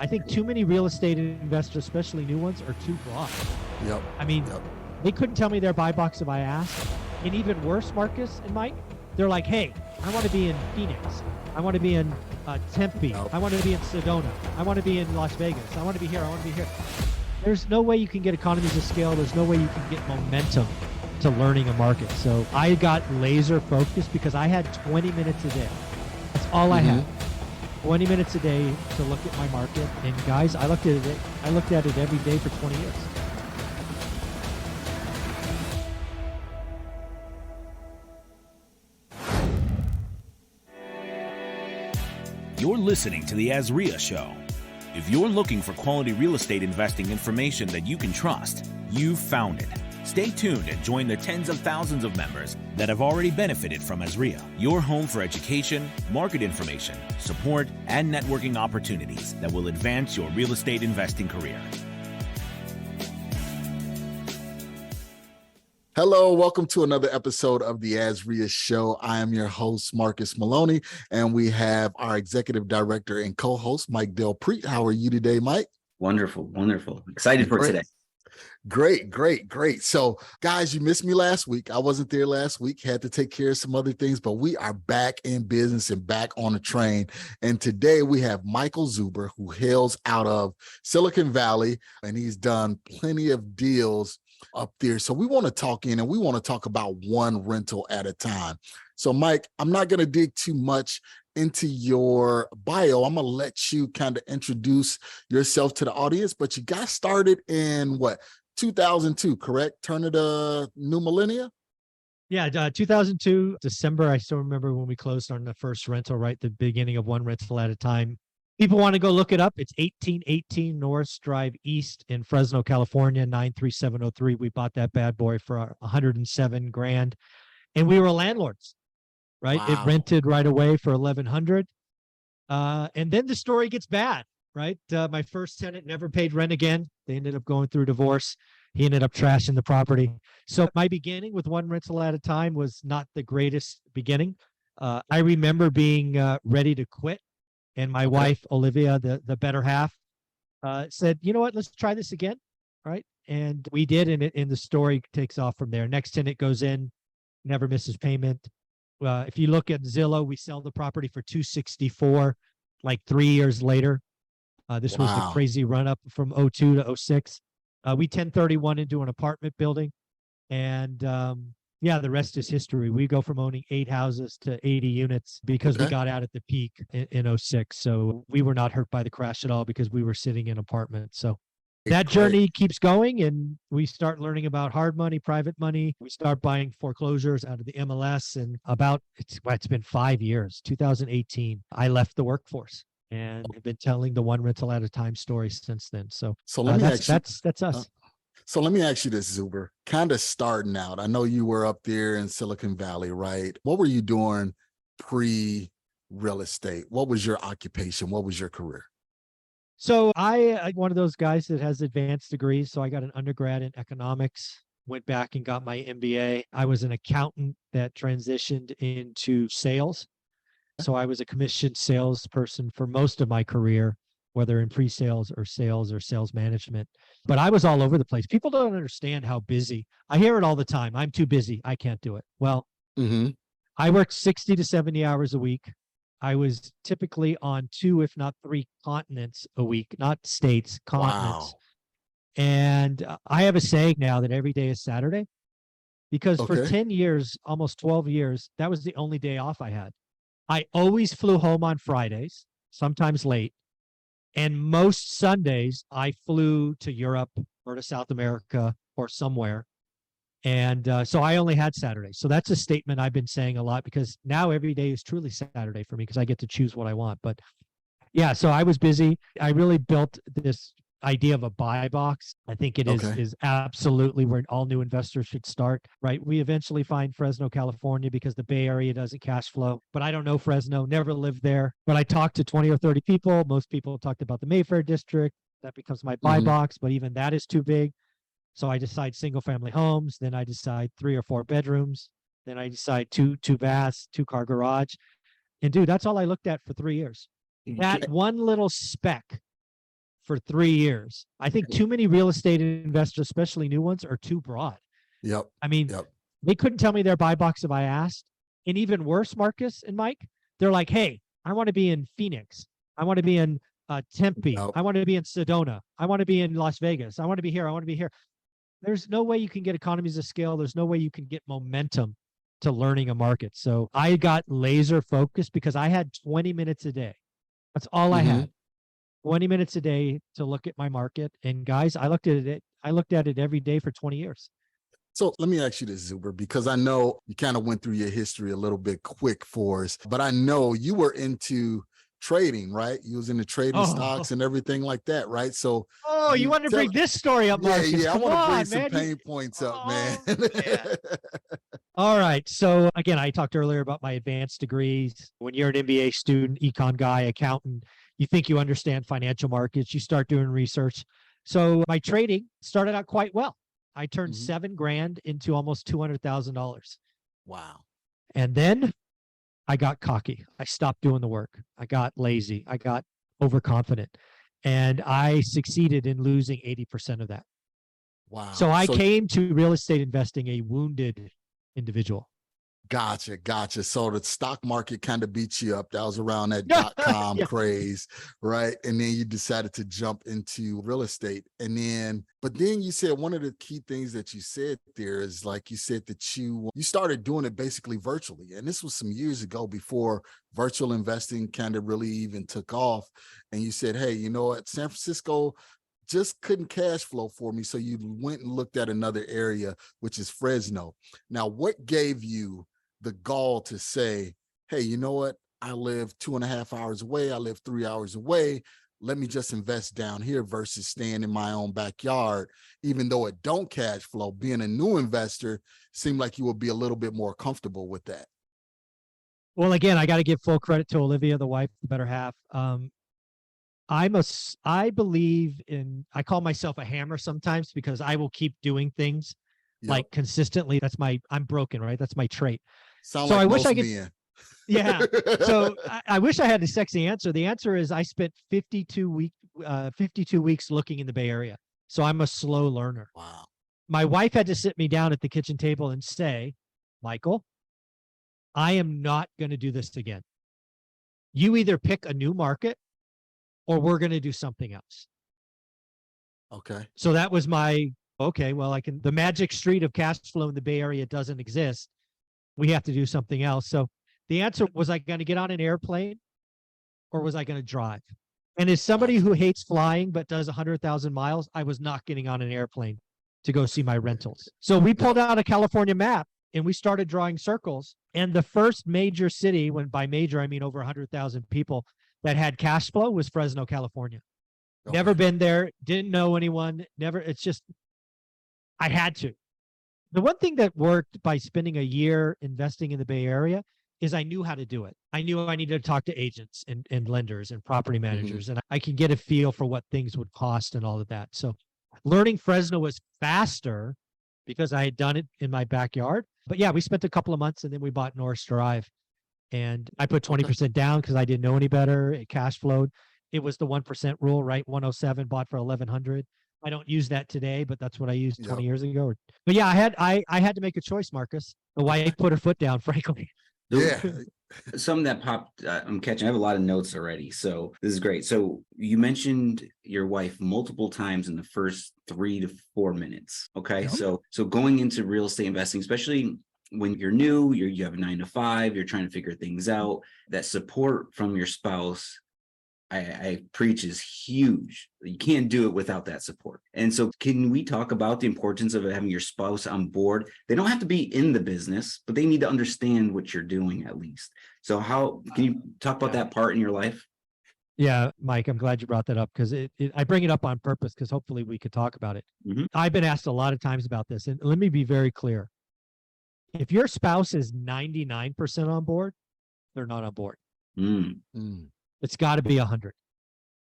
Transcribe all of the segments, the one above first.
I think too many real estate investors, especially new ones, are too broad. Yep. I mean, they couldn't tell me their buy box if I asked. And even worse, Marcus and Mike, they're like, hey, I want to be in Phoenix. I want to be in Tempe. I want to be in Sedona. I want to be in Las Vegas. I want to be here. I want to be here. There's no way you can get economies of scale. There's no way you can get momentum to learning a market. So I got laser focused because I had 20 minutes a day. That's all I had. 20 minutes a day to look at my market. And guys, I looked at it every day for 20 years. You're listening to the AZREIA Show. If you're looking for quality real estate investing information that you can trust, you've found it. Stay tuned and join the tens of thousands of members that have already benefited from AZREIA, your home for education, market information, support, and networking opportunities that will advance your real estate investing career. Hello, welcome to another episode of the AZREIA Show. I am your host, Marcus Maloney, and we have our executive director and co-host, Mike Del Prete. How are you today, Mike? Wonderful. Excited for today. Great. So, guys, you missed me last week. I wasn't there last week, had to take care of some other things, but we are back in business and back on the train. And today we have Michael Zuber, who hails out of Silicon Valley, and he's done plenty of deals up there. So we want to talk about one rental at a time. So Mike, I'm not going to dig too much into your bio. I'm going to let you kind of introduce yourself to the audience, but you got started in 2002, correct? Turn of the new millennia? Yeah, 2002, December. I still remember when we closed on the first rental, right? The beginning of one rental at a time. People want to go look it up. It's 1818 Norris Drive East in Fresno, California, 93703. We bought that bad boy for $107,000, and we were landlords, right? Wow. It rented right away for $1,100. And then the story gets bad, right? My first tenant never paid rent again. They ended up going through divorce. He ended up trashing the property. So my beginning with one rental at a time was not the greatest beginning. I remember being ready to quit. And my wife, Olivia, the better half, said, you know what, let's try this again. Right. And we did. And the story takes off from there. Next tenant goes in, never misses payment. If you look at Zillow, we sell the property for $264, like 3 years later. This was the crazy run up from 02 to 06. We 1031 into an apartment building. And the rest is history. We go from owning 8 houses to 80 units because we got out at the peak in 06. So we were not hurt by the crash at all because we were sitting in apartments. So that journey keeps going, and we start learning about hard money, private money. We start buying foreclosures out of the MLS, and it's been 5 years, 2018, I left the workforce and have been telling the one rental at a time story since then. So let me ask you, that's us. So let me ask you this, Zuber, kind of starting out. I know you were up there in Silicon Valley, right? What were you doing pre-real estate? What was your occupation? What was your career? So I'm one of those guys that has advanced degrees. So I got an undergrad in economics, went back and got my MBA. I was an accountant that transitioned into sales. So I was a commissioned salesperson for most of my career, whether in pre-sales or sales management. But I was all over the place. People don't understand how busy. I hear it all the time. I'm too busy. I can't do it. Well, I worked 60 to 70 hours a week. I was typically on 2, if not 3 continents a week, not states, continents. Wow. And I have a saying now that every day is Saturday, because for 10 years, almost 12 years, that was the only day off I had. I always flew home on Fridays, sometimes late. And most Sundays, I flew to Europe or to South America or somewhere. And so I only had Saturdays. So that's a statement I've been saying a lot, because now every day is truly Saturday for me because I get to choose what I want. But yeah, so I was busy. I really built this idea of a buy box. I think it is absolutely where all new investors should start, right? We eventually find Fresno, California, because the Bay Area doesn't cash flow, but I don't know Fresno, never lived there. But I talked to 20 or 30 people. Most people talked about the Mayfair district. That becomes my buy box, but even that is too big. So I decide single family homes. Then I decide 3 or 4 bedrooms. Then I decide two baths, 2-car garage. And dude, that's all I looked at for 3 years. That one little speck for 3 years. I think too many real estate investors, especially new ones, are too broad. Yep. I mean, Yep. they couldn't tell me their buy box if I asked. And even worse, Marcus and Mike, they're like, hey, I want to be in Phoenix. I want to be in Tempe. Yep. I want to be in Sedona. I want to be in Las Vegas. I want to be here. I want to be here. There's no way you can get economies of scale. There's no way you can get momentum to learning a market. So I got laser focused because I had 20 minutes a day. That's all I had. 20 minutes a day to look at my market. And guys, I looked at it every day for 20 years. So let me ask you this, Zuber, because I know you kind of went through your history a little bit quick for us, but I know you were into trading, right? You was into trading stocks and everything like that, right? So you want to bring this story up, Marcus? Yeah, I want to bring some man. pain points up, man. All right. So again, I talked earlier about my advanced degrees. When you're an MBA student, econ guy, accountant, you think you understand financial markets, you start doing research. So my trading started out quite well. I turned $7,000 into almost $200,000. Wow. And then I got cocky. I stopped doing the work. I got lazy. I got overconfident. And I succeeded in losing 80% of that. Wow. So I came to real estate investing a wounded individual. Gotcha. So the stock market kind of beat you up. That was around that .com craze, right? And then you decided to jump into real estate. But then you said one of the key things that you said there is, like you said, that you started doing it basically virtually. And this was some years ago before virtual investing kind of really even took off. And you said, hey, you know what, San Francisco just couldn't cash flow for me. So you went and looked at another area, which is Fresno. Now, what gave you the gall to say, hey, you know what? I live 2.5 hours away. I live 3 hours away. Let me just invest down here versus staying in my own backyard. Even though it don't cash flow, being a new investor seemed like you would be a little bit more comfortable with that. Well, again, I got to give full credit to Olivia, the wife, the better half. I believe in, I call myself a hammer sometimes because I will keep doing things like consistently. I'm broken, right? That's my trait. So I wish I could. Yeah. So I wish I had a sexy answer. The answer is I spent 52 weeks looking in the Bay Area. So I'm a slow learner. Wow. My wife had to sit me down at the kitchen table and say, Michael, I am not going to do this again. You either pick a new market or we're going to do something else. Okay. So that was the magic street of cash flow in the Bay Area doesn't exist. We have to do something else. So the answer was, I going to get on an airplane or was I going to drive? And as somebody who hates flying but does 100,000 miles, I was not getting on an airplane to go see my rentals. So we pulled out a California map and we started drawing circles. And the first major city, when by major I mean over 100,000 people, that had cash flow was Fresno, California. Okay. Never been there, didn't know anyone, it's just, I had to. The one thing that worked by spending a year investing in the Bay Area is I knew how to do it. I knew I needed to talk to agents and lenders and property managers, and I could get a feel for what things would cost and all of that. So learning Fresno was faster because I had done it in my backyard. But yeah, we spent a couple of months and then we bought Norris Drive. And I put 20% down because I didn't know any better. It cash flowed. It was the 1% rule, right? 107 bought for 1,100. I don't use that today, but that's what I used 20 years ago. But yeah, I had to make a choice, Marcus. The wife put her foot down, frankly. Yeah. Some that popped, I'm catching. I have a lot of notes already. So this is great. So you mentioned your wife multiple times in the first 3 to 4 minutes. Okay. Yep. So going into real estate investing, especially when you're new, you have a 9 to 5, you're trying to figure things out, that support from your spouse, I preach, is huge. You can't do it without that support. And so can we talk about the importance of having your spouse on board? They don't have to be in the business, but they need to understand what you're doing at least. So how can you talk about that part in your life? Yeah, Mike, I'm glad you brought that up because I bring it up on purpose because hopefully we could talk about it. I've been asked a lot of times about this, and let me be very clear. If your spouse is 99% on board, they're not on board. It's got to be 100.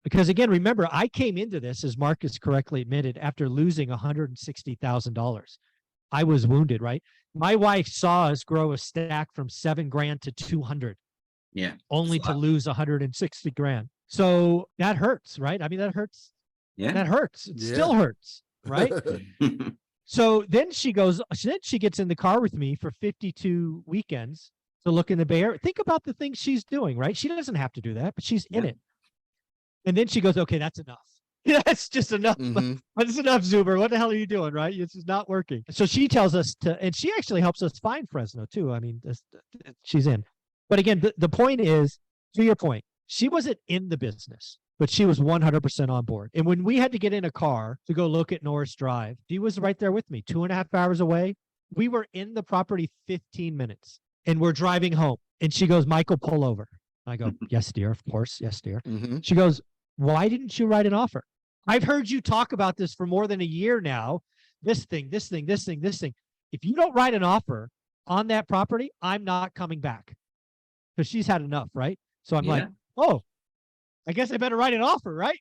Because again, remember, I came into this, as Marcus correctly admitted, after losing $160,000. I was wounded, right? My wife saw us grow a stack from $7,000 to 200. Yeah. Only to lose $160,000. So that hurts, right? I mean, that hurts Yeah. That hurts. It still hurts, right? So then she gets in the car with me for 52 weekends to look in the Bay Area. Think about the things she's doing, right? She doesn't have to do that, but she's in it. And then she goes, okay, that's enough. That's just enough. That's enough, Zuber. What the hell are you doing, right? This is not working. So she tells us and she actually helps us find Fresno too. I mean, she's in. But again, the point is, to your point, she wasn't in the business, but she was 100% on board. And when we had to get in a car to go look at Norris Drive, she was right there with me, 2.5 hours away. We were in the property 15 minutes and we're driving home. And she goes, Michael, pull over. I go, yes, dear. Of course. Yes, dear. She goes, why didn't you write an offer? I've heard you talk about this for more than a year now. This thing. If you don't write an offer on that property, I'm not coming back. Because she's had enough, right? So I'm like, oh, I guess I better write an offer, right?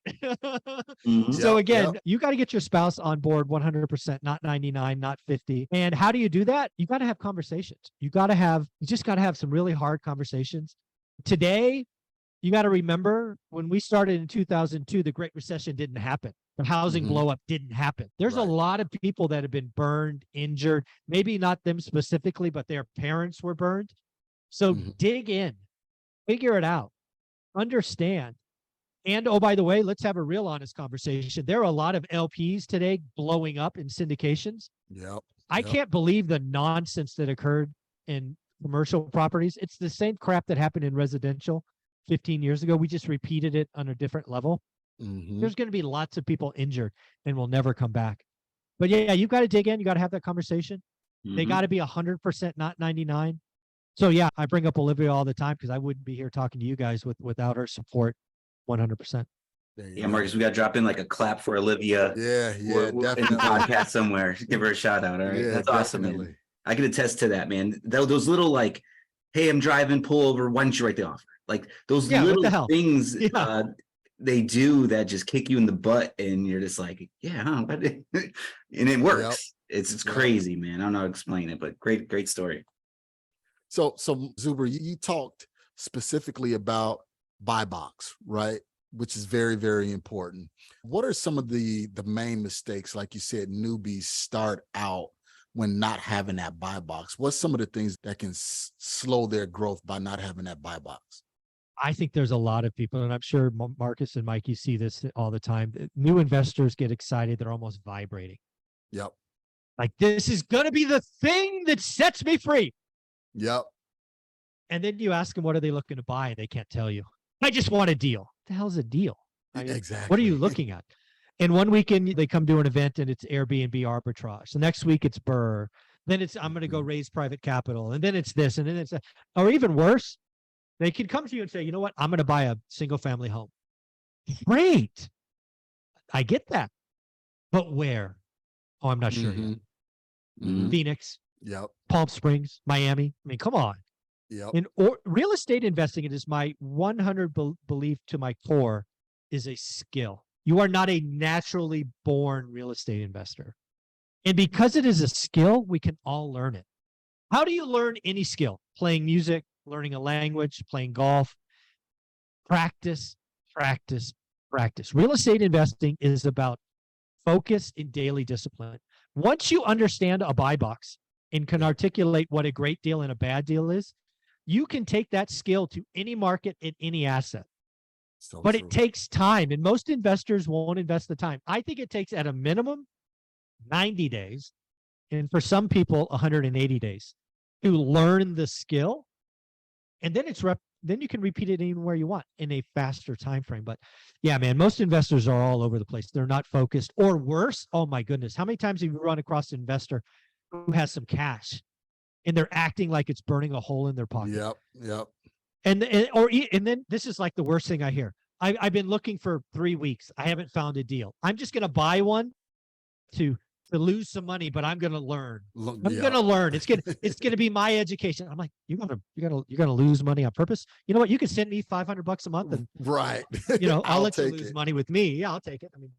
So again, you got to get your spouse on board 100%, not 99, not 50. And how do you do that? You got to have conversations. You just got to have some really hard conversations. Today, you got to remember when we started in 2002, the Great Recession didn't happen. The housing blow up didn't happen. There's a lot of people that have been burned, injured, maybe not them specifically, but their parents were burned. So dig in, figure it out, understand. And oh, by the way, let's have a real honest conversation. There are a lot of LPs today blowing up in syndications. I can't believe the nonsense that occurred in commercial properties. It's the same crap that happened in residential 15 years ago. We just repeated it on a different level. There's going to be lots of people injured and will never come back. But yeah, you've got to dig in. You got to have that conversation. They got to be 100%, not 99. So yeah, I bring up Olivia all the time because I wouldn't be here talking to you guys without her support 100%. Yeah, Marcus, we got to drop in like a clap for Olivia. Definitely. In the podcast somewhere. Give her a shout out. All right. That's awesome, man. I can attest to that, man. Those little like, hey, I'm driving, pull over. Why don't you write the offer? Like those little things they do that just kick you in the butt, and you're just like, and it works. It's crazy, man. I don't know how to explain it, but great story. So Zuber, you talked specifically about buy box, right? Which is very, very important. What are some of the main mistakes, like you said, newbies start out when not having that buy box? What's some of the things that can slow their growth by not having that buy box? I think there's a lot of people, and I'm sure Marcus and Mike, you see this all the time. New investors get excited. They're almost vibrating. Like, this is going to be the thing that sets me free. And then you ask them, what are they looking to buy? And they can't tell you. I just want a deal. What the hell's a deal? I mean, exactly. What are you looking at? And one weekend they come to an event and it's Airbnb arbitrage. The next week it's Burr. Then it's, I'm going to go raise private capital. And then it's this. And then it's, or even worse, they can come to you and say, you know what? I'm going to buy a single family home. Great. I get that. But where? Oh, I'm not sure yet. Phoenix. Palm Springs, Miami. I mean, come on. In real estate investing, it is my 100 belief to my core, is a skill. You are not a naturally born real estate investor. And because it is a skill, we can all learn it. How do you learn any skill? Playing music, learning a language, playing golf. Practice, practice, practice. Real estate investing is about focus and daily discipline. Once you understand a buy box and can articulate what a great deal and a bad deal is, you can take that skill to any market and any asset. But it takes time, and most investors won't invest the time. I think it takes at a minimum 90 days, and for some people 180 days to learn the skill. And then then you can repeat it anywhere you want in a faster time frame. But yeah, man, most investors are all over the place. They're not focused, or worse. Oh my goodness. How many times have you run across an investor who has some cash and they're acting like it's burning a hole in their pocket? And then this is like the worst thing I hear. I've been looking for 3 weeks. I haven't found a deal. I'm just going to buy one to lose some money, but I'm going to learn. I'm going to learn. It's going to be my education. I'm like, you're going to lose money on purpose. You know what? You can send me $500 a month, and I'll let you lose money with me. Yeah, I'll take it. I mean,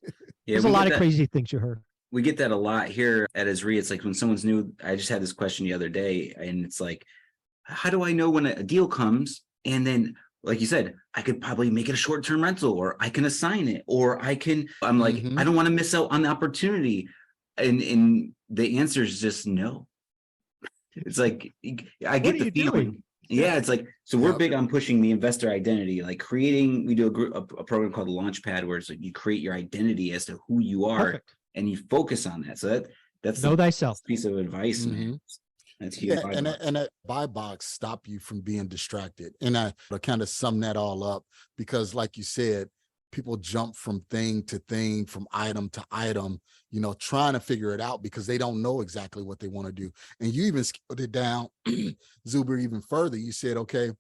there's a lot of crazy things you heard. We get that a lot here at AZREIA. It's like when someone's new. I just had this question the other day, and it's like, how do I know when a deal comes? And then like you said, I could probably make it a short-term rental, or I can assign it, or I'm like, Mhm. I don't want to miss out on the opportunity. And the answer is just no. It's like, I What get are the you feeling. doing? Yeah, it's like, so we're Yep. big on pushing the investor identity, like creating, we do a program called the Launchpad, where it's like you create your identity as to who you are, Perfect. and you focus on that. So that's Know the thyself. piece of advice, man. That's huge. Yeah, and that buy box stop you from being distracted. And I kind of sum that all up, because like you said, people jump from thing to thing, from item to item, trying to figure it out because they don't know exactly what they want to do. And you even scaled it down, Zuber, even further. You said, okay,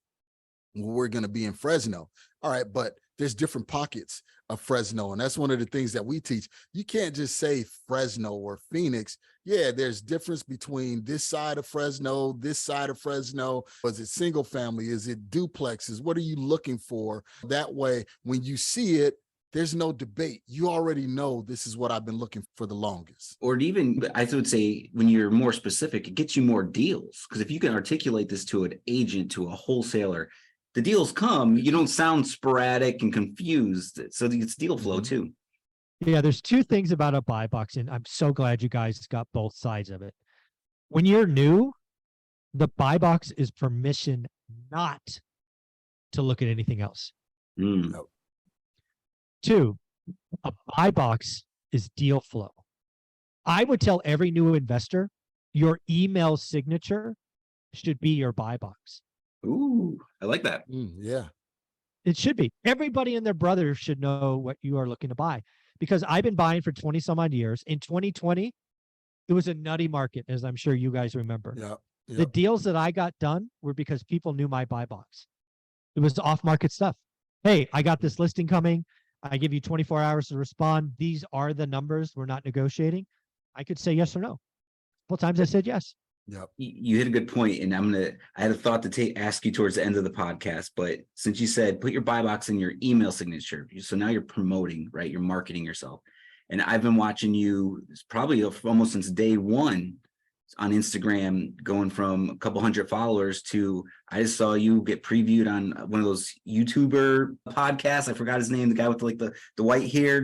well, we're going to be in Fresno. All right, but there's different pockets of Fresno. And that's one of the things that we teach. You can't just say Fresno or Phoenix. Yeah, there's difference between this side of Fresno, this side of Fresno. Is it single family? Is it duplexes? What are you looking for? That way, when you see it, there's no debate. You already know this is what I've been looking for the longest. Or even, I would say, when you're more specific, it gets you more deals. Because if you can articulate this to an agent, to a wholesaler, the deals come. You don't sound sporadic and confused. So it's deal flow too. Yeah, there's two things about a buy box, and I'm so glad you guys got both sides of it. When you're new, the buy box is permission not to look at anything else. Mm. Two, a buy box is deal flow. I would tell every new investor, your email signature should be your buy box. Ooh, I like that. Yeah. It should be. Everybody and their brother should know what you are looking to buy, because I've been buying for 20 some odd years. In 2020, it was a nutty market, as I'm sure you guys remember. Yeah. The deals that I got done were because people knew my buy box. It was off market stuff. Hey, I got this listing coming. I give you 24 hours to respond. These are the numbers. We're not negotiating. I could say yes or no. A couple times I said yes. Yep. You hit a good point, and I had a thought to ask you towards the end of the podcast, but since you said put your buy box in your email signature, so now you're promoting, right? You're marketing yourself. And I've been watching you probably almost since day one on Instagram, going from a couple hundred followers to, I just saw you get previewed on one of those YouTuber podcasts. I forgot his name, the guy with the white hair.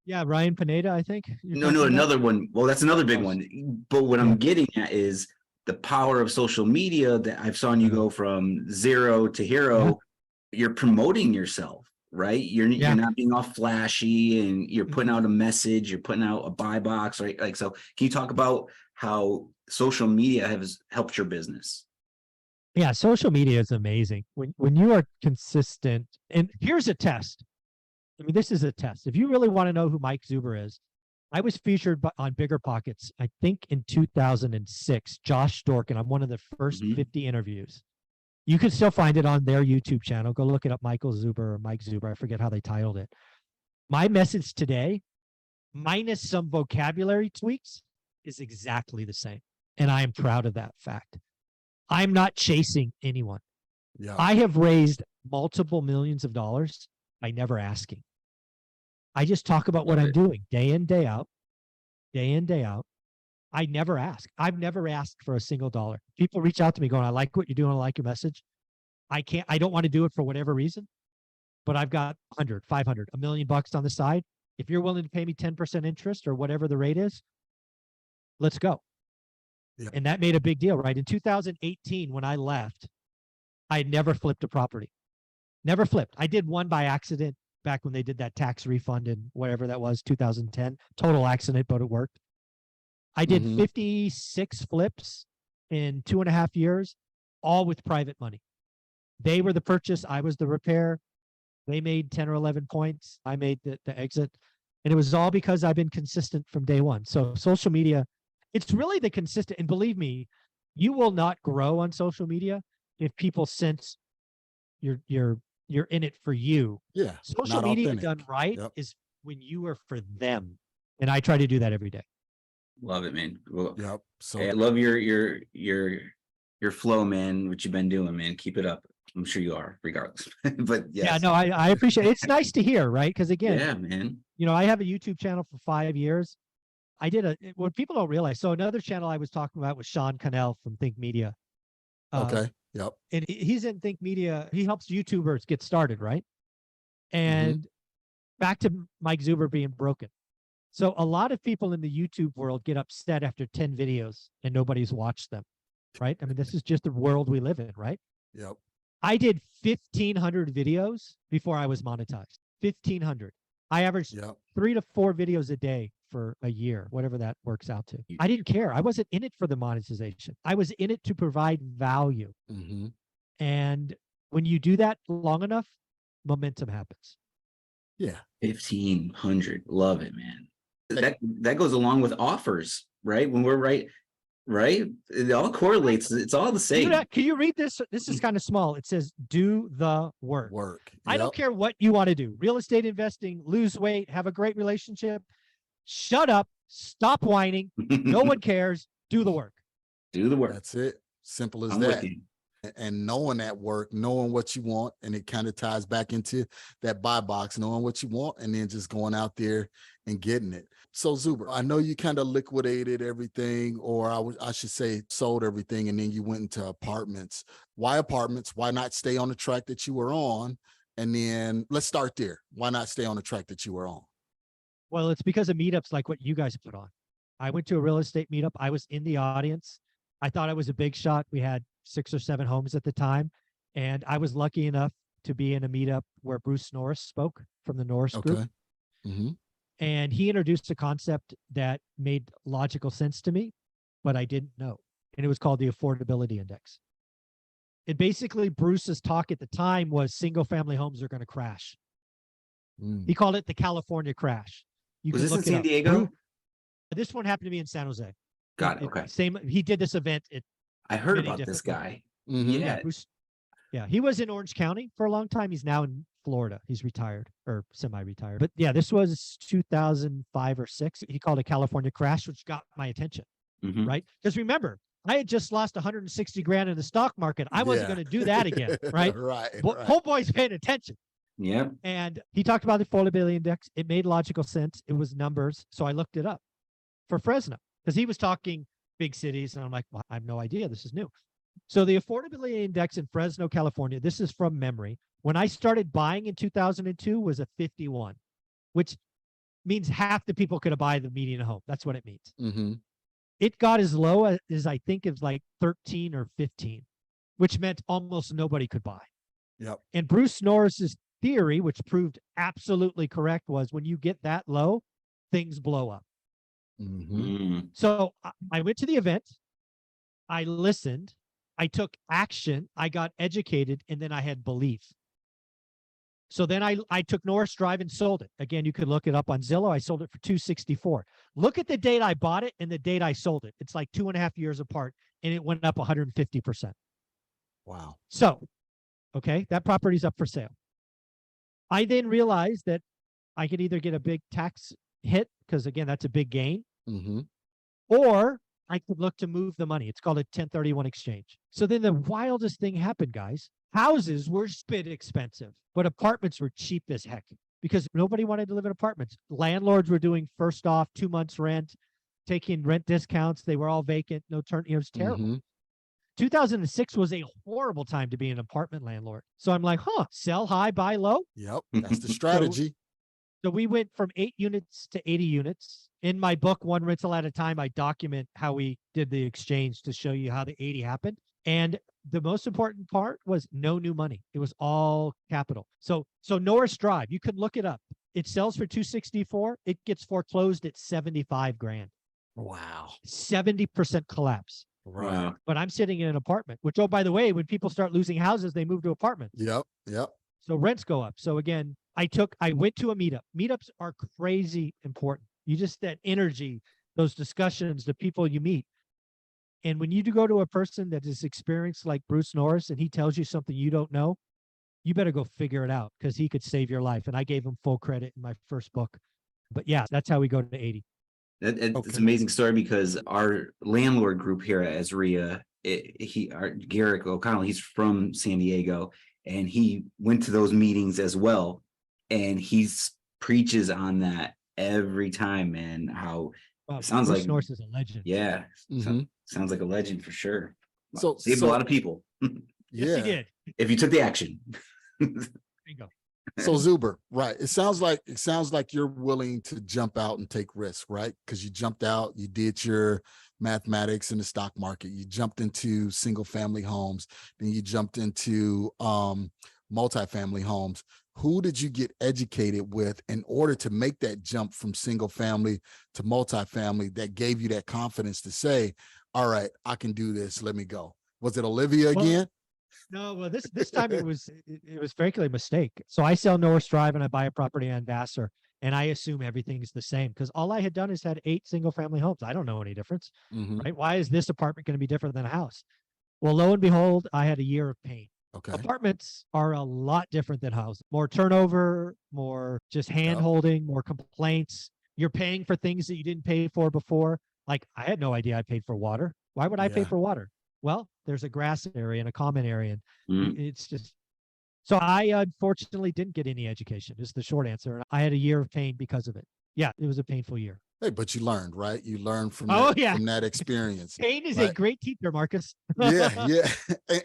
Yeah, Ryan Pineda, I think. No, another one. Well, that's another big one. But what I'm getting at is the power of social media that I've seen you go from zero to hero. You're promoting yourself, right? You're not being all flashy, and you're putting out a message, you're putting out a buy box, right? Like, so can you talk about how social media has helped your business? Yeah, social media is amazing. When you are consistent, and here's a test. I mean, this is a test. If you really want to know who Mike Zuber is, I was featured on Bigger Pockets, I think in 2006, Josh Dorkin. I'm one of the first 50 interviews. You can still find it on their YouTube channel. Go look it up, Michael Zuber or Mike Zuber. I forget how they titled it. My message today, minus some vocabulary tweaks, is exactly the same. And I am proud of that fact. I'm not chasing anyone. Yeah. I have raised multiple millions of dollars by never asking. I just talk about what I'm doing day in, day out, day in, day out. I never ask. I've never asked for a single dollar. People reach out to me going, I like what you're doing. I like your message. I don't want to do it for whatever reason, but I've got 100, 500, $1 million on the side. If you're willing to pay me 10% interest or whatever the rate is, let's go. Yeah. And that made a big deal, right? In 2018, when I left, I had never flipped a property. Never flipped. I did one by accident back when they did that tax refund in whatever that was, 2010. Total accident, but it worked. I did 56 flips in 2.5 years, all with private money. They were the purchase. I was the repair. They made 10 or 11 points. I made the exit. And it was all because I've been consistent from day one. So social media, it's really the consistent. And believe me, you will not grow on social media if people sense you're in it for you. Yeah. Social media authentic. Done right is when you are for them. And I try to do that every day. Love it, man. Well, yep. So hey, I love your flow, man. What you've been doing, man. Keep it up. I'm sure you are, regardless. But yes. Yeah, no, I appreciate it. It's nice to hear, right? Because again, yeah, man. You know, I have a YouTube channel for 5 years. I did what people don't realize. So another channel I was talking about was Sean Cannell from Think Media. Okay. Yep. And he's in Think Media. He helps YouTubers get started, right? And back to Mike Zuber being broken. So a lot of people in the YouTube world get upset after 10 videos and nobody's watched them, right? I mean, this is just the world we live in, right? Yep. I did 1,500 videos before I was monetized. 1,500. I averaged 3 to 4 videos a day for a year, whatever that works out to. I didn't care. I wasn't in it for the monetization. I was in it to provide value. And when you do that long enough, momentum happens. Yeah. 1,500. Love it, man. That goes along with offers, right? When we're right, it all correlates. It's all the same. Can you read this? This is kind of small. It says, do the work. Yep. I don't care what you want to do. Real estate investing, lose weight, have a great relationship. Shut up. Stop whining. No one cares. Do the work. Do the work. That's it. Simple as I'm that. with you. And knowing that work, knowing what you want, and it kind of ties back into that buy box, knowing what you want, and then just going out there and getting it. So Zuber, I know you kind of liquidated everything, or I should say sold everything, and then you went into apartments. Why apartments? Why not stay on the track that you were on? And then let's start there. Why not stay on the track that you were on? Well, it's because of meetups like what you guys put on. I went to a real estate meetup. I was in the audience. I thought I was a big shot. We had 6 or 7 homes at the time. And I was lucky enough to be in a meetup where Bruce Norris spoke from the Norris Group. And he introduced a concept that made logical sense to me, but I didn't know. And it was called the affordability index. It basically, Bruce's talk at the time was single family homes are going to crash. He called it the California crash. Was this in San Diego? This one happened to be in San Jose. Got it. Okay. Same. He did this event. I heard about this guy. Yeah. Yeah. He was in Orange County for a long time. He's now in Florida. He's retired or semi-retired. But yeah, this was 2005 or 6. He called it California crash, which got my attention. Right. Because remember, I had just lost 160 grand in the stock market. I wasn't going to do that again. Right. Right. Homeboy's paying attention. Yeah. And he talked about the affordability index. It made logical sense. It was numbers. So I looked it up for Fresno because he was talking big cities. And I'm like, well, I have no idea. This is new. So the affordability index in Fresno, California, this is from memory. When I started buying in 2002 was a 51, which means half the people could buy the median home. That's what it means. It got as low as I think it's like 13 or 15, which meant almost nobody could buy. Yep. And Bruce Norris's theory, which proved absolutely correct, was when you get that low, things blow up. So I went to the event, I listened, I took action, I got educated, and then I had belief. So then I took Norris Drive and sold it. Again, you could look it up on Zillow. I sold it for $264. Look at the date I bought it and the date I sold it. It's like 2.5 years apart, and it went up 150%. Wow. So, okay, that property's up for sale. I then realized that I could either get a big tax hit, because again, that's a big gain, or I could look to move the money. It's called a 1031 exchange. So then the wildest thing happened, guys. Houses were spit expensive, but apartments were cheap as heck because nobody wanted to live in apartments. Landlords were doing first off 2 months rent, taking rent discounts. They were all vacant, no turn. It was terrible. 2006 was a horrible time to be an apartment landlord. So I'm like, sell high, buy low. Yep. That's the strategy. So we went from 8 units to 80 units. In my book, One Rental at a Time, I document how we did the exchange to show you how the 80 happened. And the most important part was no new money. It was all capital. So Norris Drive, you can look it up. It sells for $264. It gets foreclosed at 75 grand. Wow. 70% collapse. Right. But I'm sitting in an apartment, which, oh, by the way, when people start losing houses, they move to apartments. Yep. So rents go up. So again, I went to a meetup. Meetups are crazy important. You just, that energy, those discussions, the people you meet. And when you do go to a person that is experienced like Bruce Norris and he tells you something you don't know, you better go figure it out because he could save your life. And I gave him full credit in my first book. But yeah, that's how we go to 80. It's an amazing story because our landlord group here at AZREIA, Garrick O'Connell, he's from San Diego, and he went to those meetings as well. And he preaches on that every time, man. How sounds Bruce like Norris is a legend. Yeah. Sounds like a legend for sure. So, Saved a lot of people. Yes, he did. If you took the action. Bingo. So Zuber, right? It sounds like you're willing to jump out and take risks, right? Because you jumped out, you did your mathematics in the stock market, you jumped into single family homes, then you jumped into multifamily homes. Who did you get educated with in order to make that jump from single family to multifamily that gave you that confidence to say, all right, I can do this, let me go? Was it Olivia again? No, well, this time it was frankly a mistake. So I sell Norris Drive and I buy a property on Vassar, and I assume everything's the same because all I had done is had 8 single family homes. I don't know any difference, right? Why is this apartment going to be different than a house? Well, lo and behold, I had a year of pain. Okay. Apartments are a lot different than houses. More turnover, more just hand holding, more complaints. You're paying for things that you didn't pay for before. Like I had no idea I paid for water. Why would I pay for water? Well, there's a grass area and a common area, and it's just. So I unfortunately didn't get any education. Is the short answer. And I had a year of pain because of it. Yeah, it was a painful year. Hey, but you learned, right? You learned from from that experience. Pain is right? a great teacher, Marcus. yeah.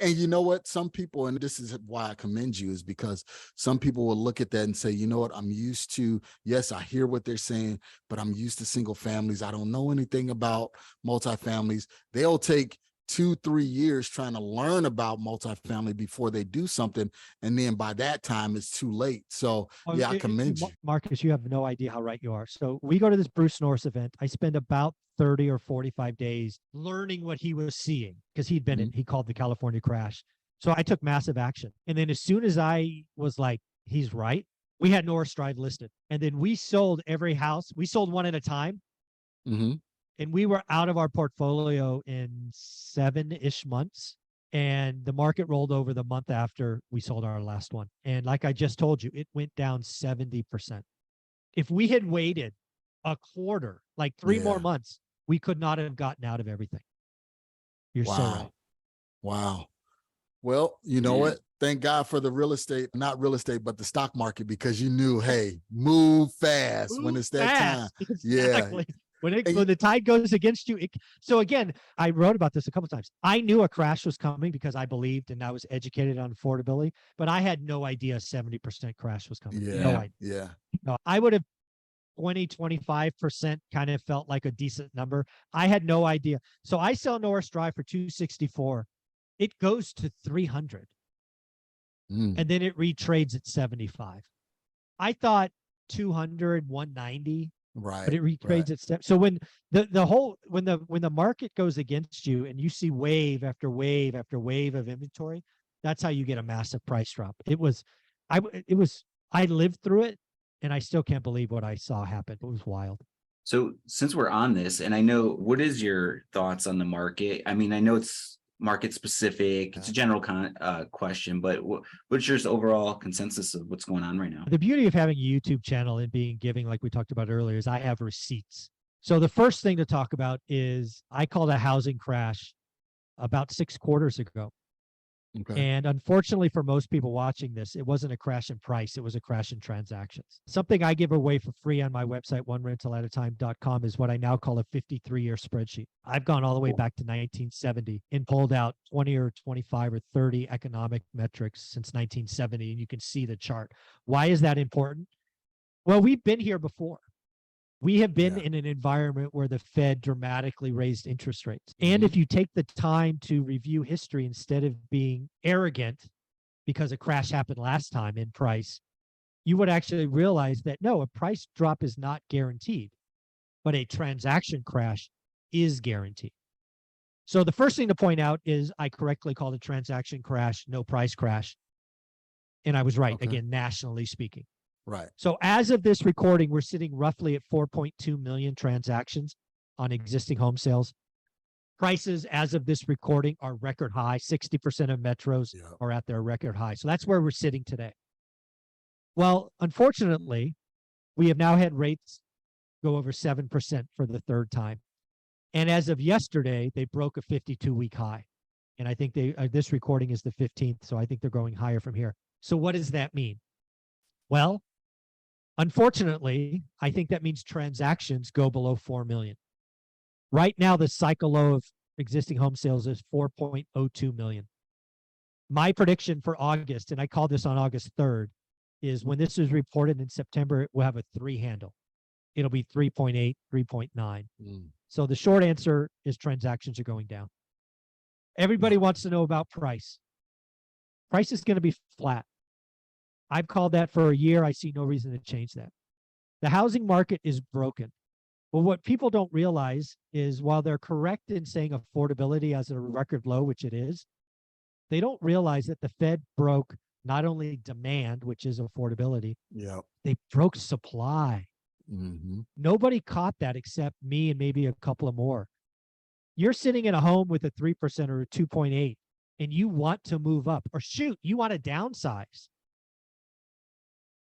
And you know what? Some people, and this is why I commend you, is because some people will look at that and say, you know what? I'm used to, yes, I hear what they're saying, but I'm used to single families. I don't know anything about multifamilies. They'll take 2-3 years trying to learn about multifamily before they do something. And then by that time it's too late. So I commend you. Marcus, you have no idea how right you are. So we go to this Bruce Norris event. I spend about 30 or 45 days learning what he was seeing because he'd been in, he called the California crash. So I took massive action. And then as soon as I was like, he's right, we had Norris Drive listed. And then we sold every house. We sold one at a time. And we were out of our portfolio in 7-ish months. And the market rolled over the month after we sold our last one. And like I just told you, it went down 70%. If we had waited a quarter, like 3 more months, we could not have gotten out of everything. You're so right. Wow. Well, you know what? Thank God for the not real estate, but the stock market, because you knew, hey, move fast when it's that time. Exactly. When the tide goes against you. So again, I wrote about this a couple of times. I knew a crash was coming because I believed and I was educated on affordability, but I had no idea 70% crash was coming. No idea. No, I would have 20-25% kind of felt like a decent number. I had no idea. So I sell Norris Drive for $264. It goes to $300. And then it retrades at $75. I thought $200, $190. Right. But it retrades at step. So when the market goes against you and you see wave after wave after wave of inventory, that's how you get a massive price drop. I lived through it and I still can't believe what I saw happen. It was wild. So since we're on this, and I know, what is your thoughts on the market? I mean, I know it's market specific, it's a general question, but what's your overall consensus of what's going on right now? The beauty of having a YouTube channel and giving, like we talked about earlier, is I have receipts. So the first thing to talk about is I called a housing crash about 6 quarters ago. Okay. And unfortunately for most people watching this, it wasn't a crash in price. It was a crash in transactions. Something I give away for free on my website, onerentalatatime.com, is what I now call a 53-year spreadsheet. I've gone all the way back to 1970 and pulled out 20 or 25 or 30 economic metrics since 1970. And you can see the chart. Why is that important? Well, we've been here before. We have been in an environment where the Fed dramatically raised interest rates. And if you take the time to review history instead of being arrogant because a crash happened last time in price, you would actually realize that no, a price drop is not guaranteed, but a transaction crash is guaranteed. So the first thing to point out is I correctly called a transaction crash no price crash. And I was right, again, nationally speaking. Right. So as of this recording, we're sitting roughly at 4.2 million transactions on existing home sales. Prices as of this recording are record high. 60% of metros are at their record high. So that's where we're sitting today. Well, unfortunately, we have now had rates go over 7% for the 3rd time. And as of yesterday, they broke a 52-week high. And I think this recording is the 15th. So I think they're going higher from here. So what does that mean? Well, unfortunately, I think that means transactions go below 4 million. Right now, the cycle low of existing home sales is 4.02 million. My prediction for August, and I called this on August 3rd, is when this is reported in September, it will have a 3 handle. It'll be 3.8, 3.9. So the short answer is transactions are going down. Everybody wants to know about price. Price is going to be flat. I've called that for a year. I see no reason to change that. The housing market is broken. But what people don't realize is while they're correct in saying affordability as a record low, which it is, they don't realize that the Fed broke not only demand, which is affordability, they broke supply. Nobody caught that except me and maybe a couple of more. You're sitting in a home with a 3% or a 2.8, and you want to move up, or shoot, you want to downsize.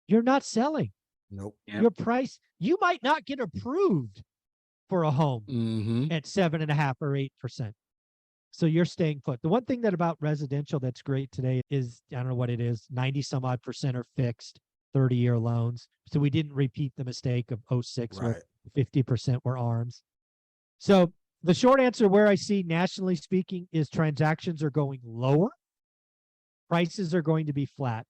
You're not selling. Nope. Your price, you might not get approved for a home at 7.5 or 8%. So you're staying put. The one thing that about residential that's great today is, I don't know what it is, 90 some odd percent are fixed, 30-year loans. So we didn't repeat the mistake of 06 where 50% were ARMs. So the short answer where I see nationally speaking is transactions are going lower. Prices are going to be flat.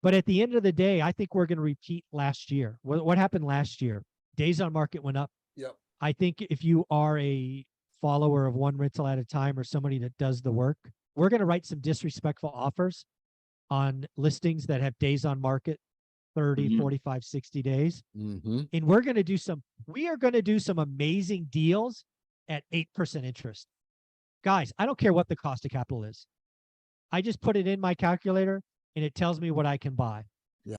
But at the end of the day, I think we're going to repeat last year. What happened last year? Days on market went up. I think if you are a follower of one rental at a time or somebody that does the work, we're going to write some disrespectful offers on listings that have days on market 30, 45, 60 days. And we are going to do some amazing deals at 8% interest. Guys, I don't care what the cost of capital is. I just put it in my calculator and it tells me what I can buy.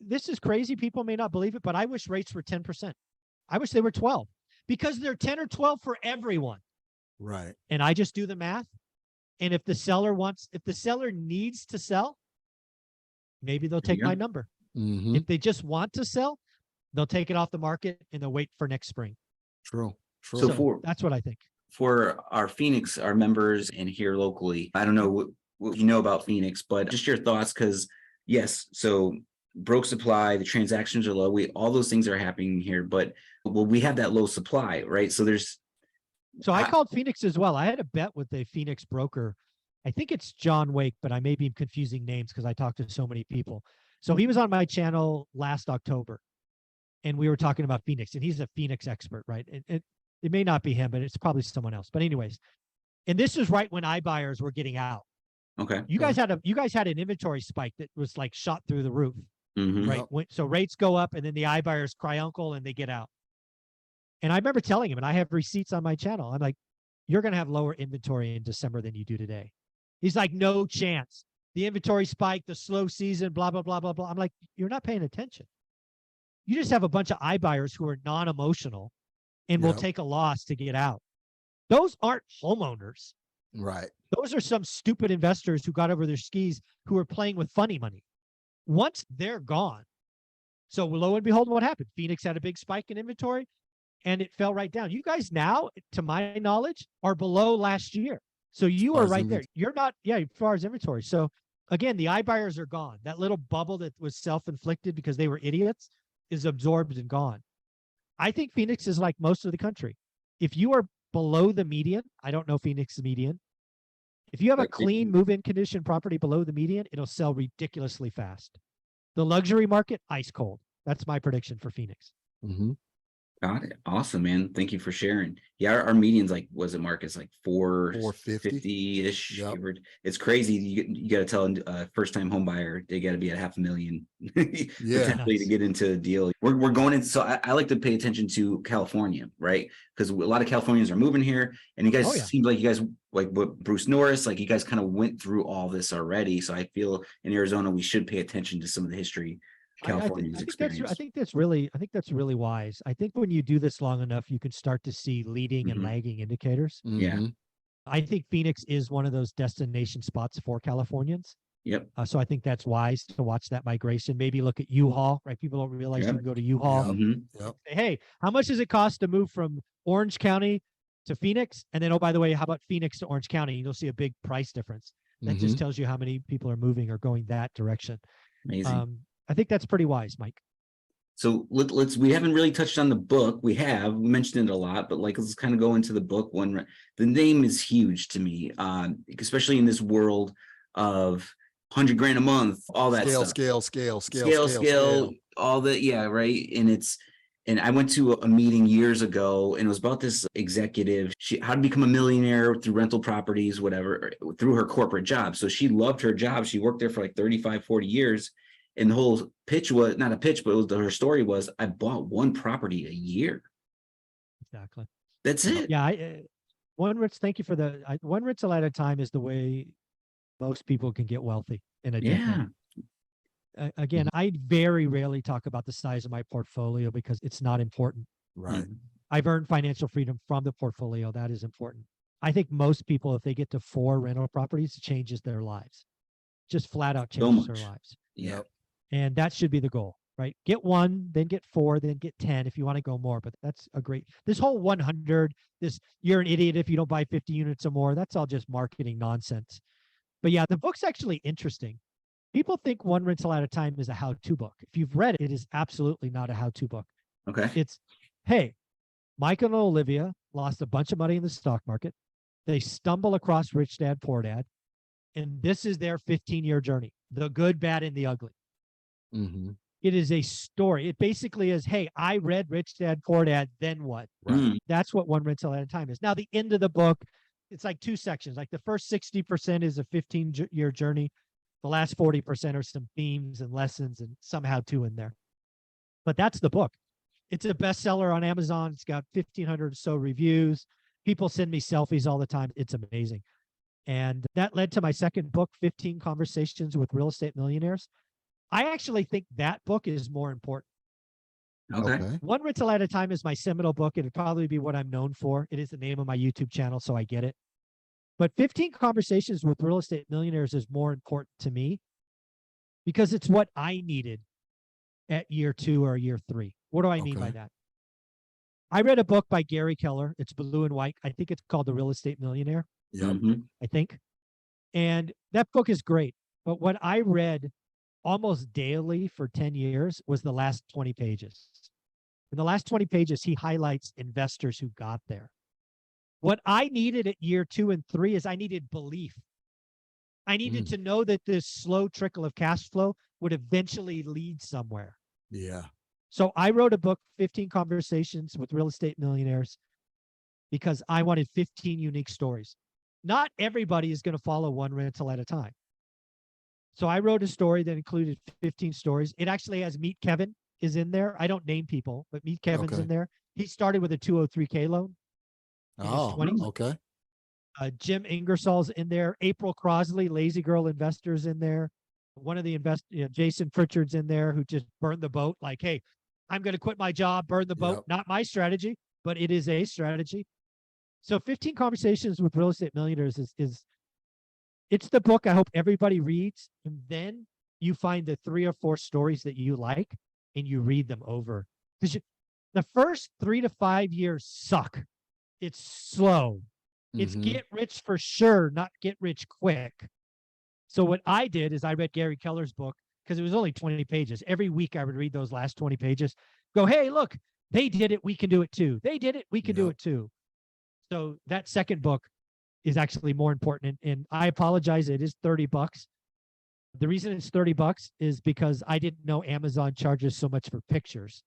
This is crazy. People may not believe it, but I wish rates were 10%. I wish they were 12 because they're 10 or 12 for everyone. Right. And I just do the math. And if the seller needs to sell, maybe they'll take my number. If they just want to sell, they'll take it off the market and they'll wait for next spring. True. So that's what I think. For our Phoenix, our members and here locally, I don't know what you know about Phoenix, but just your thoughts, because yes, so broke supply, the transactions are low. All those things are happening here, but we have that low supply, right? So I called Phoenix as well. I had a bet with a Phoenix broker. I think it's John Wake, but I may be confusing names because I talked to so many people. So he was on my channel last October and we were talking about Phoenix, and he's a Phoenix expert, right? It may not be him, but it's probably someone else. But anyways, and this is right when iBuyers were getting out. Okay. You guys had an inventory spike that was like shot through the roof, right? So rates go up and then the iBuyers cry uncle and they get out. And I remember telling him, and I have receipts on my channel, I'm like, you're going to have lower inventory in December than you do today. He's like, no chance. The inventory spike, the slow season, blah, blah, blah, blah, blah. I'm like, you're not paying attention. You just have a bunch of iBuyers who are non-emotional and will take a loss to get out. Those aren't homeowners. Right. Those are some stupid investors who got over their skis who are playing with funny money. Once they're gone. So lo and behold, what happened? Phoenix had a big spike in inventory and it fell right down. You guys now, to my knowledge, are below last year. So you are right there. You're not, as far as inventory. So again, the iBuyers are gone. That little bubble that was self-inflicted because they were idiots is absorbed and gone. I think Phoenix is like most of the country. If you are below the median, I don't know Phoenix's median. If you have a clean move-in condition property below the median, it'll sell ridiculously fast. The luxury market, ice cold. That's my prediction for Phoenix. Got it. Awesome, man. Thank you for sharing. Yeah, our median's like, was it Marcus, like 450-ish? Yep. It's crazy. You got to tell a first-time home buyer they got to be at $500,000 potentially to get into a deal. We're going in. So I like to pay attention to California, right? Because a lot of Californians are moving here, and you guys seem like you guys, like what Bruce Norris, like you guys kind of went through all this already. So I feel in Arizona we should pay attention to some of the history. California's experience. I think that's really wise. I think when you do this long enough, you can start to see leading and lagging indicators. I think Phoenix is one of those destination spots for Californians. So I think that's wise to watch that migration. Maybe look at U-Haul, right? People don't realize you can go to U-Haul. Say, hey, how much does it cost to move from Orange County to Phoenix? And then, oh, by the way, how about Phoenix to Orange County? You'll see a big price difference. That just tells you how many people are moving or going that direction. Amazing. I think that's pretty wise, Mike. So let's we haven't really touched on the book. We mentioned it a lot, but like let's kind of go into the book. The name is huge to me, especially in this world of 100 grand a month, all that stuff. Scale, all that. Yeah, right. And I went to a meeting years ago, and it was about this executive, how to become a millionaire through rental properties, whatever, through her corporate job. So she loved her job. She worked there for like 35, 40 years. And the whole pitch was not a pitch, but her story was, I bought one property a year. Exactly. That's it. Yeah. Thank you for one rental at a time is the way most people can get wealthy in a decade. Again, I very rarely talk about the size of my portfolio because it's not important. Right. I've earned financial freedom from the portfolio. That is important. I think most people, if they get to 4 rental properties, it changes their lives. Just flat out changes their lives. Yeah. And that should be the goal, right? Get 1, then get 4, then get 10 if you want to go more. But that's this whole 100, you're an idiot if you don't buy 50 units or more. That's all just marketing nonsense. But yeah, the book's actually interesting. People think One Rental at a Time is a how-to book. If you've read it, it is absolutely not a how-to book. Okay. It's, hey, Michael and Olivia lost a bunch of money in the stock market. They stumble across Rich Dad, Poor Dad. And this is their 15-year journey, the good, bad, and the ugly. Mm-hmm. It is a story. It basically is, hey, I read Rich Dad, Poor Dad, then what? Right. That's what One Rental at a Time is. Now, the end of the book, it's like 2 sections. Like the first 60% is a 15-year journey. The last 40% are some themes and lessons and some how-to in there. But that's the book. It's a bestseller on Amazon. It's got 1,500 or so reviews. People send me selfies all the time. It's amazing. And that led to my second book, 15 Conversations with Real Estate Millionaires. I actually think that book is more important. Okay. One Rental at a Time is my seminal book. It'd probably be what I'm known for. It is the name of my YouTube channel, so I get it. But 15 Conversations with Real Estate Millionaires is more important to me because it's what I needed at year 2 or year 3. What do I mean by that? I read a book by Gary Keller. It's blue and white. I think it's called The Real Estate Millionaire. Yeah. I think. And that book is great. But what I read almost daily for 10 years was the last 20 pages. In the last 20 pages, he highlights investors who got there. What I needed at year 2 and 3 is I needed belief. I needed to know that this slow trickle of cash flow would eventually lead somewhere. Yeah. So I wrote a book, 15 Conversations with Real Estate Millionaires, because I wanted 15 unique stories. Not everybody is going to follow One Rental at a Time. So I wrote a story that included 15 stories. It actually has Meet Kevin is in there. I don't name people, but Meet Kevin's in there. He started with a 203K loan. Okay. Jim Ingersoll's in there. April Crosley, Lazy Girl Investors in there. One of the Jason Pritchard's in there, who just burned the boat. Like, hey, I'm going to quit my job, burn the boat. Not my strategy, but it is a strategy. So 15 Conversations with Real Estate Millionaires is it's the book I hope everybody reads. And then you find the 3 or 4 stories that you like and you read them over. Because the first 3 to 5 years suck. It's slow. It's get rich for sure, not get rich quick. So what I did is I read Gary Keller's book because it was only 20 pages. Every week I would read those last 20 pages, go, hey, look, they did it. We can do it too. They did it. We can do it too. So that second book is actually more important. And I apologize. It is $30. The reason it's $30 is because I didn't know Amazon charges so much for pictures.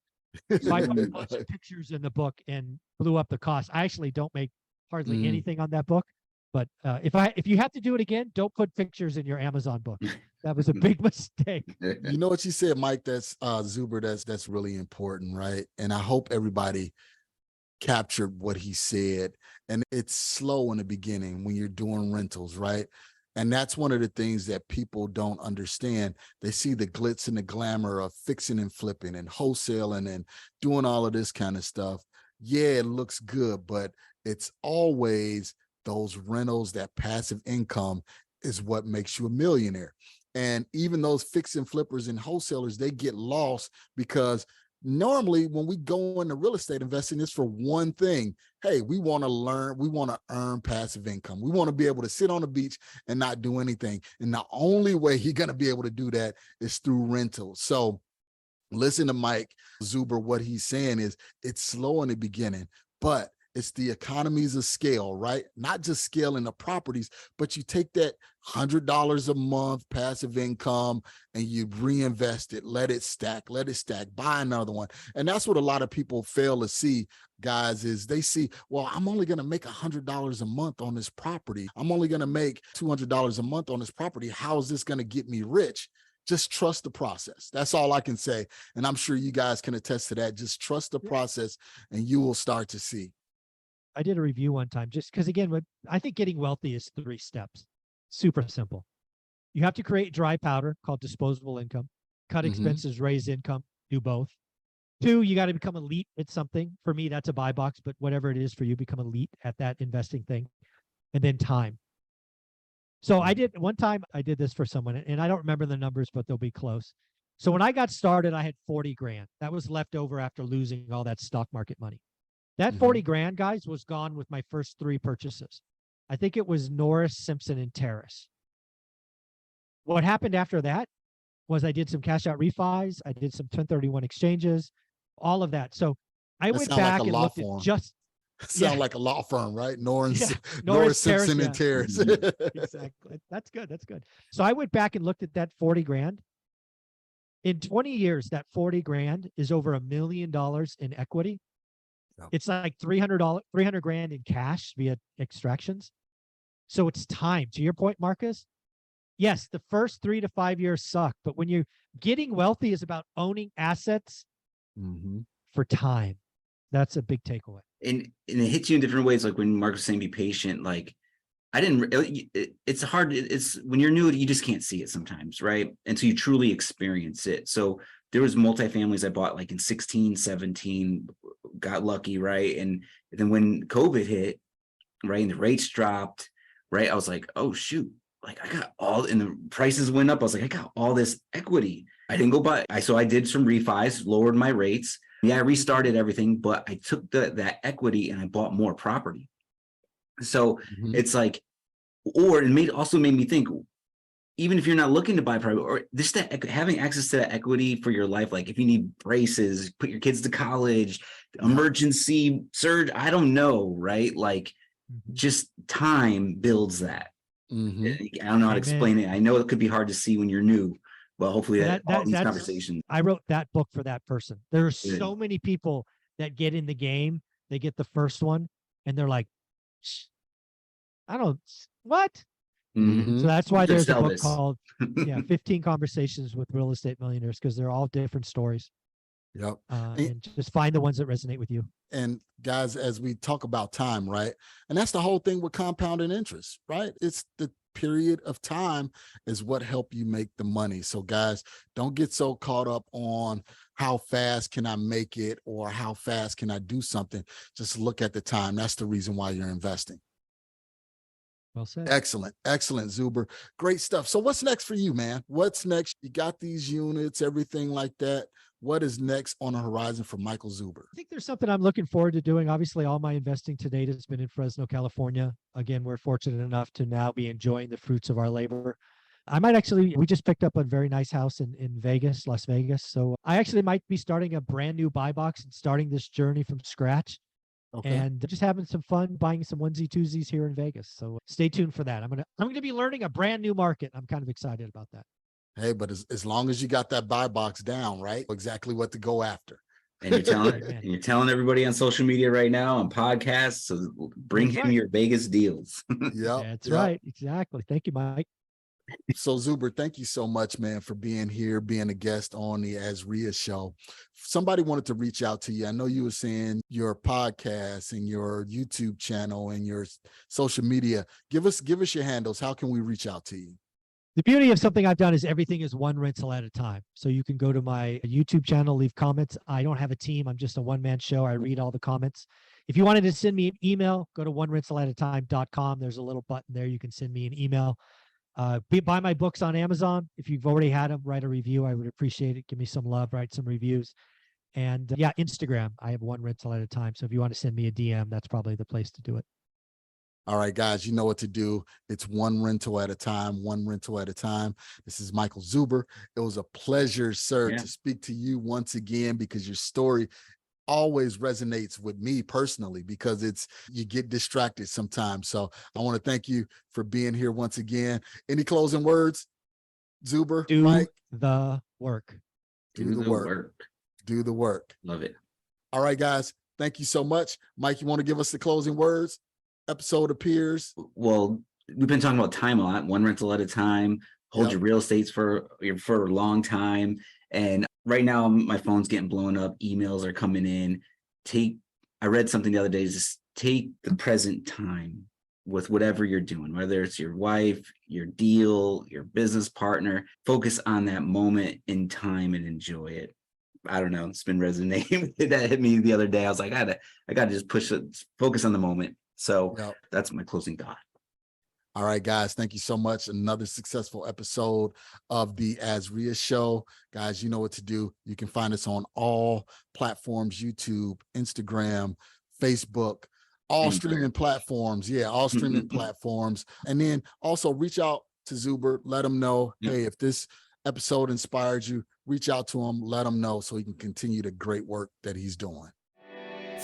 So I put a bunch of pictures in the book and blew up the cost. I actually don't make hardly anything on that book. But if you have to do it again, don't put pictures in your Amazon book. That was a big mistake. You know what you said, Mike, that's Zuber, that's really important, right? And I hope everybody captured what he said. And it's slow in the beginning when you're doing rentals, right? And that's one of the things that people don't understand. They see the glitz and the glamour of fixing and flipping and wholesaling and doing all of this kind of stuff. Yeah, it looks good, but it's always those rentals, that passive income is what makes you a millionaire. And even those fix and flippers and wholesalers, they get lost because normally when we go into real estate investing, it's for one thing. Hey, we want to learn, we want to earn passive income. We want to be able to sit on the beach and not do anything. And the only way you're going to be able to do that is through rentals. So listen to Mike Zuber. What he's saying is it's slow in the beginning, but it's the economies of scale, right? Not just scaling the properties, but you take that $100 a month passive income and you reinvest it, let it stack, buy another one. And that's what a lot of people fail to see, guys, is they see, well, I'm only going to make $100 a month on this property. I'm only going to make $200 a month on this property. How is this going to get me rich? Just trust the process. That's all I can say. And I'm sure you guys can attest to that. Just trust the process and you will start to see. I did a review one time just because, again, what I think getting wealthy is 3 steps. Super simple. You have to create dry powder called disposable income, cut expenses, raise income, do both. 2, you got to become elite at something. For me, that's a buy box, but whatever it is for you, become elite at that investing thing. And then time. So one time I did this for someone, and I don't remember the numbers, but they'll be close. So when I got started, I had 40 grand. That was left over after losing all that stock market money. That 40 grand, guys, was gone with my first 3 purchases. I think it was Norris, Simpson, and Terrace. What happened after that was I did some cash out refis. I did some 1031 exchanges, all of that. So I went back and looked at just Sound like a law firm, right? Norris, Norris Simpson, and Terrace. Terrace. Exactly. That's good. That's good. So I went back and looked at that 40 grand. In 20 years, that 40 grand is over $1 million in equity. Yep. It's like $300 grand in cash via extractions. So it's time. To your point, Marcus, yes, the first 3 to 5 years suck, but when you're getting wealthy is about owning assets for time. That's a big takeaway. And it hits you in different ways. Like when Mark was saying, be patient. Like it's hard. It's when you're new, you just can't see it sometimes, right? Until you truly experience it. So there was multifamilies I bought like in 16, 17, got lucky, right? And then when COVID hit, right, and the rates dropped, right, I was like, oh shoot, like I got all, and the prices went up. I was like, I got all this equity. I didn't go buy. So I did some refis, lowered my rates. Yeah, I restarted everything, but I took that equity and I bought more property. So it's like, or it also made me think, even if you're not looking to buy property, or this, that having access to that equity for your life, like if you need braces, put your kids to college, emergency surge, I don't know, right? Like just time builds that. I don't know how to explain it. I know it could be hard to see when you're new. Well, hopefully all these conversations. I wrote that book for that person. There are so many people that get in the game. They get the first one and they're like, what? So that's why there's a book called 15 Conversations with Real Estate Millionaires, because they're all different stories. Yep. And just find the ones that resonate with you. And guys, as we talk about time, right? And that's the whole thing with compounding interest, right? It's the period of time is what help you make the money. So guys, don't get so caught up on how fast can I make it or how fast can I do something. Just look at the time. That's the reason why you're investing. Well said. Excellent. Excellent, Zuber. Great stuff. So what's next for you, man? What's next? You got these units, everything like that. What is next on the horizon for Michael Zuber? I think there's something I'm looking forward to doing. Obviously, all my investing to date has been in Fresno, California. Again, we're fortunate enough to now be enjoying the fruits of our labor. We just picked up a very nice house in Vegas, Las Vegas. So I actually might be starting a brand new buy box and starting this journey from scratch. Okay. And just having some fun buying some onesie twosies here in Vegas. So stay tuned for that. I'm gonna be learning a brand new market. I'm kind of excited about that. Hey, but as long as you got that buy box down, right? Exactly what to go after. And you're telling everybody on social media right now, on podcasts, so bring him your Vegas deals. Yeah, that's right. Exactly. Thank you, Mike. So Zuber, thank you so much, man, for being here, being a guest on the AZREIA Show. Somebody wanted to reach out to you. I know you were saying your podcast and your YouTube channel and your social media. Give us your handles. How can we reach out to you? The beauty of something I've done is everything is one rental at a time. So you can go to my YouTube channel, leave comments. I don't have a team. I'm just a one-man show. I read all the comments. If you wanted to send me an email, go to onerentalatatime.com. There's a little button there. You can send me an email. Buy my books on Amazon. If you've already had them, write a review. I would appreciate it. Give me some love, write some reviews. And Instagram, I have one rental at a time. So if you want to send me a DM, that's probably the place to do it. All right, guys, you know what to do. It's one rental at a time, one rental at a time. This is Michael Zuber. It was a pleasure, sir, to speak to you once again, because your story always resonates with me personally, because you get distracted sometimes. So I want to thank you for being here once again. Any closing words, Zuber? Do Mike? the work. Do the work. Do the work. Love it. All right, guys. Thank you so much. Mike, you want to give us the closing words? Episode appears. Well, we've been talking about time a lot, one rental at a time. Hold your real estates for a long time. And right now my phone's getting blown up. Emails are coming in. I read something the other day, just take the present time with whatever you're doing, whether it's your wife, your deal, your business partner. Focus on that moment in time and enjoy it. I don't know. It's been resonating. That hit me the other day. I was like, I gotta just focus on the moment. So that's my closing thought. All right, guys. Thank you so much. Another successful episode of the AZREIA Show. Guys, you know what to do. You can find us on all platforms: YouTube, Instagram, Facebook, all streaming platforms. Yeah, all streaming platforms. And then also reach out to Zuber. Let him know, hey, if this episode inspired you, reach out to him, let him know, so he can continue the great work that he's doing.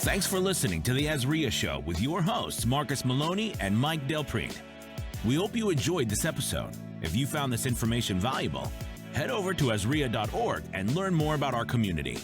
Thanks for listening to the AZREIA Show with your hosts, Marcus Maloney and Mike Del Prete. We hope you enjoyed this episode. If you found this information valuable, head over to AZREIA.org and learn more about our community.